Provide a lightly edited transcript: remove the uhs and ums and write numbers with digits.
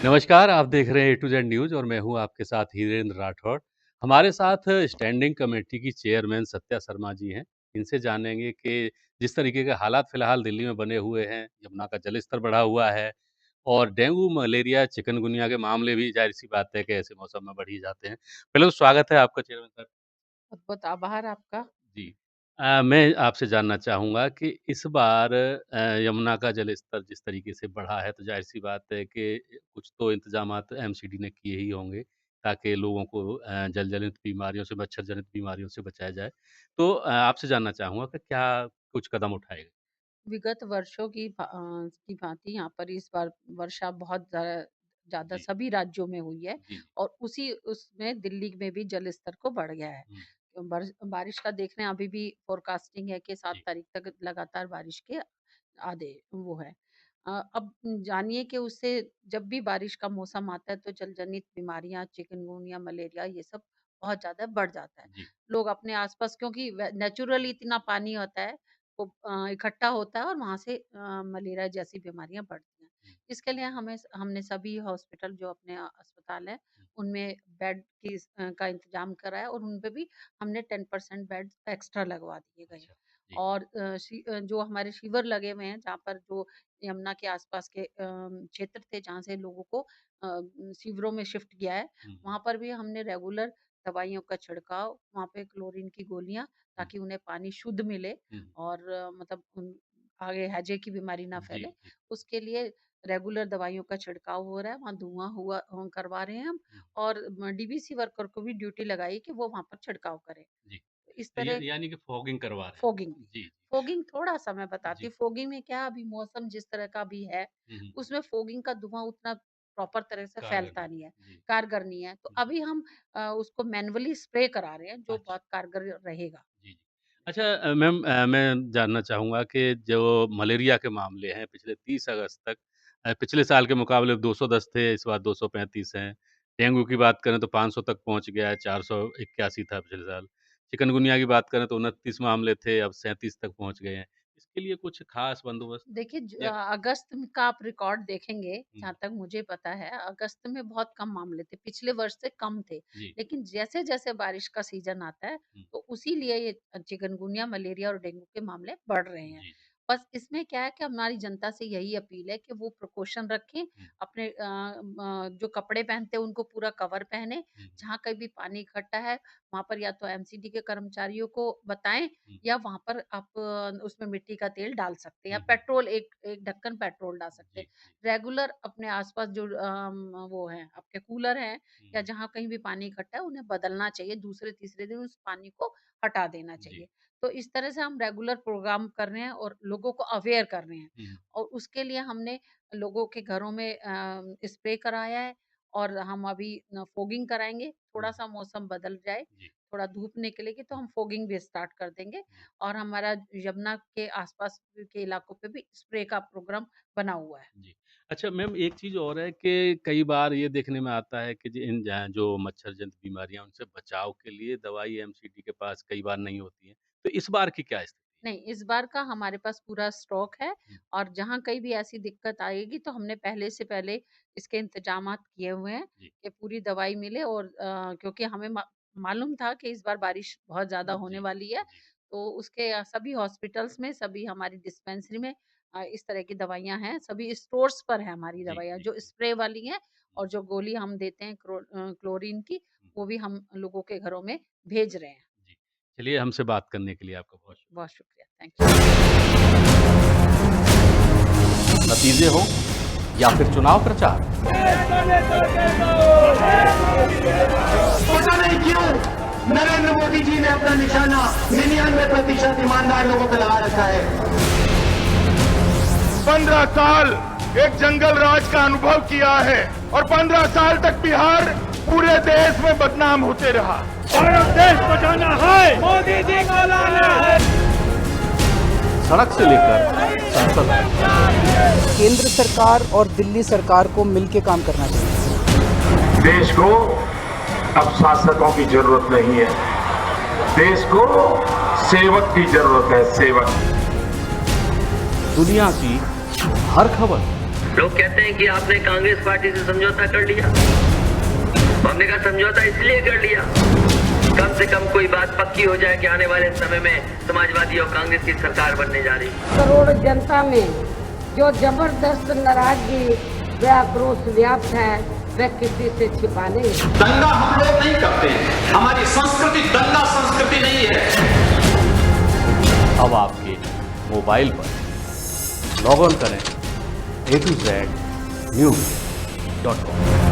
नमस्कार, आप देख रहे हैं ए टू जेड न्यूज़ और मैं हूं आपके साथ हीरेंद्र राठौड़। हमारे साथ स्टैंडिंग कमेटी की चेयरमैन सत्या शर्मा जी हैं। इनसे जानेंगे कि जिस तरीके के हालात फ़िलहाल दिल्ली में बने हुए हैं, यमुना का जलस्तर बढ़ा हुआ है और डेंगू, मलेरिया, चिकनगुनिया के मामले भी ज़ाहिर-सी बात है कि ऐसे मौसम में बढ़ ही जाते हैं। पहले तो स्वागत है आपका चेयरमैन साहब। बहुत-बहुत आभार आपका। जी। मैं आपसे जानना चाहूँगा कि इस बार यमुना का जलस्तर जिस तरीके से बढ़ा है, तो ज़ाहिर-सी बात है कि कुछ तो इंतज़ामात एमसीडी ने किए ही होंगे, ताकि लोगों को जल जनित बीमारियों से, मच्छर जनित बीमारियों से बचाया जाए। तो आपसे जानना चाहूँगा कि क्या कुछ कदम उठाए गए? विगत वर्षों की भांति यहाँ पर इस बार वर्षा बहुत ज़्यादा जी, सभी राज्यों में हुई है जी, जी। और उसी उसमें दिल्ली में भी जल स्तर को बढ़ गया है। हुँ, बारिश का देख रहे हैं, अभी भी फोरकास्टिंग है कि 7 जी, तारीख तक लगातार बारिश के आधे वो है। अब जानिए कि उससे जब भी बारिश का मौसम आता है तो जल जनित बीमारियां, चिकनगुनिया, मलेरिया ये सब बहुत ज़्यादा बढ़ जाता है। जी, लोग अपने आसपास, क्योंकि नेचुरली इतना पानी होता है, वो इकट्ठा होता है और वहाँ से मलेरिया जैसी बीमारियां बढ़ती हैं। हुँ, इसके लिए हमने सभी हॉस्पिटल जो अपने अस्पताल है हुँ। उनमें बेड का इंतजाम करा है और उन पे भी हमने 10% बेड एक्स्ट्रा लगवा दिए गए हैं। अच्छा, जी, और जो हमारे शिविर लगे हुए हैं, जहाँ पर जो यमुना के आसपास के क्षेत्र थे जहाँ से लोगों को शिविरों में शिफ्ट किया है, हुँ, हुँ, वहाँ पर भी हमने रेगुलर दवाइयों का छिड़काव, वहाँ पे क्लोरीन की गोलियाँ, हुँ, ताकि उन्हें पानी शुद्ध मिले हुँ। और मतलब आगे हैजे की बीमारी ना जी, फैले। जी। उसके लिए रेगुलर दवाइयों का छिड़काव हो रहा है, वहाँ धुआँ करवा रहे हैं हम। हुँ, और डीवीसी वर्कर को भी ड्यूटी लगाई कि वो वहाँ पर छिड़काव करें। जी। इस तो तरह यानी कि फॉगिंग करवा रहे हैं आप। फॉगिंग भी। जी, जी, फॉगिंग थोड़ा-सा मैं बताती जी। हूँ, फॉगिंग में क्या, अभी मौसम जिस तरह का भी है, हुँ, हुँ। उसमें फॉगिंग का धुआँ उतना प्रॉपर तरह से कारगर फैलता नहीं नहीं है, है। जी, कारगर नहीं है। तो जी। अभी हम उसको मैनुअली स्प्रे करा रहे हैं, जो अच्छा। बहुत कारगर रहेगा। जी, जी। अच्छा मैम मैं जानना चाहूँगा कि जो मलेरिया के मामले हैं पिछले 30 अगस्त तक पिछले साल के मुकाबले 210 थे, इस बार 235 हैं। डेंगू की बात करें तो 500 तक पहुँच गया है, 481 था पिछले साल। चिकनगुनिया की बात करें तो 29 मामले थे, अब 37 तक पहुँच गए हैं। इसके लिए कुछ खास बंदोबस्त देखिए, या अगस्त का आप रिकॉर्ड देखेंगे, हुँ, जहाँ तक मुझे पता है, अगस्त में बहुत कम मामले थे, पिछले वर्ष से कम थे। जी। लेकिन जैसे-जैसे बारिश का सीज़न आता है, हुँ, तो उसी लिए ये चिकनगुनिया, मलेरिया और डेंगू के मामले बढ़ रहे हैं। जी, जी। बस इसमें क्या है कि हमारी जनता से यही अपील है कि वो प्रिकॉशन रखें, हुँ, अपने जो कपड़े पहनते हैं उनको पूरा कवर पहने। हुँ, जहाँ कहीं भी पानी इकट्ठा है, वहाँ पर या तो एमसीडी के कर्मचारियों को बताएँ, हुँ, या वहाँ पर आप उसमें मिट्टी का तेल डाल सकते हैं, या हुँ, हुँ। पेट्रोल, एक एक ढक्कन पेट्रोल डाल सकते जी, हैं। जी। रेगुलर अपने आस-पास जो वो हैं, आपके कूलर हैं, हुँ, या हुँ। जहाँ कहीं भी पानी इकट्ठा है, उन्हें बदलना चाहिए, दूसरे-तीसरे दिन उस पानी को हटा देना जी। चाहिए। तो इस तरह से हम रेगुलर प्रोग्राम कर रहे हैं और लोगों को अवेयर कर रहे हैं। हुँ, हुँ। और उसके लिए हमने लोगों के घरों में स्प्रे कराया है और हम अभी फॉगिंग कराएँगे। हुँ, थोड़ा-सा मौसम बदल जाए, जी। थोड़ा धूप निकलेगी तो हुँ, हम फॉगिंग भी स्टार्ट कर देंगे। जी। और हमारा यमुना के आस-पास के इलाकों पे भी स्प्रे का प्रोग्राम बना हुआ है। जी। अच्छा मैम एक चीज़ और है कि कई बार ये देखने में आता है कि जो मच्छर जनित बीमारियाँ उनसे बचाव के लिए दवाई एमसीडी के पास कई बार नहीं होती है। तो इस बार की क्या स्थिति है? नहीं, इस बार का हमारे पास पूरा स्टॉक है हुँ, और जहाँ कहीं भी ऐसी दिक्कत आएगी तो हमने पहले से पहले इसके इंतजामात किए हुए हैं जी। कि पूरी दवाई मिले। और क्योंकि हमें मालूम था कि इस बार बारिश बहुत ज़्यादा होने जी, वाली है, जी, तो उसके सभी हॉस्पिटल्स में, सभी हमारी डिस्पेंसरी में इस तरह की दवाइयाँ हैं। सभी स्टोर्स पर है हमारी जी, दवाइयाँ, जी, जो जी। स्प्रे वाली हैं, हुँ, और जो गोली हम देते हैं क्लोरीन की, हुँ, वो भी हम लोगों के घरों में भेज रहे हैं। जी। चलिए हमसे बात करने के लिए आपका बहुत बहुत शुक्रिया। शुक्रिया। Thank you. नतीजे हों या फिर चुनाव प्रचार, पता नहीं क्यों नरेंद्र मोदी जी ने अपना निशाना 99% ईमानदार लोगों पर लगा रखा है। 15 साल एक जंगल राज का अनुभव किया है और 15 साल तक बिहार पूरे देश में बदनाम होते रहा। भारत देश बचाना है, मोदी जी को लाना है। सड़क से लेकर संसद तक। केंद्र सरकार और दिल्ली सरकार को मिलकर काम करना चाहिए। देश को अब शासकों की जरूरत नहीं है, देश को सेवक की जरूरत है, सेवक। दुनिया की हर खबर लोग कहते हैं कि आपने कांग्रेस पार्टी से समझौता कर लिया। हमने कहा समझौता इसलिए कर लिया कम से कम कोई बात पक्की हो जाए कि आने वाले समय में समाजवादी और कांग्रेस की सरकार बनने जा रही है। करोड़ जनता में जो जबरदस्त नाराजगी व आक्रोश व्याप्त है वह किसी से छिपा नहीं। दंगा हम लोग नहीं करते हैं, हमारी संस्कृति दंगा संस्कृति नहीं है। अब आपके मोबाइल पर लॉग ऑन करें A to Z News.com।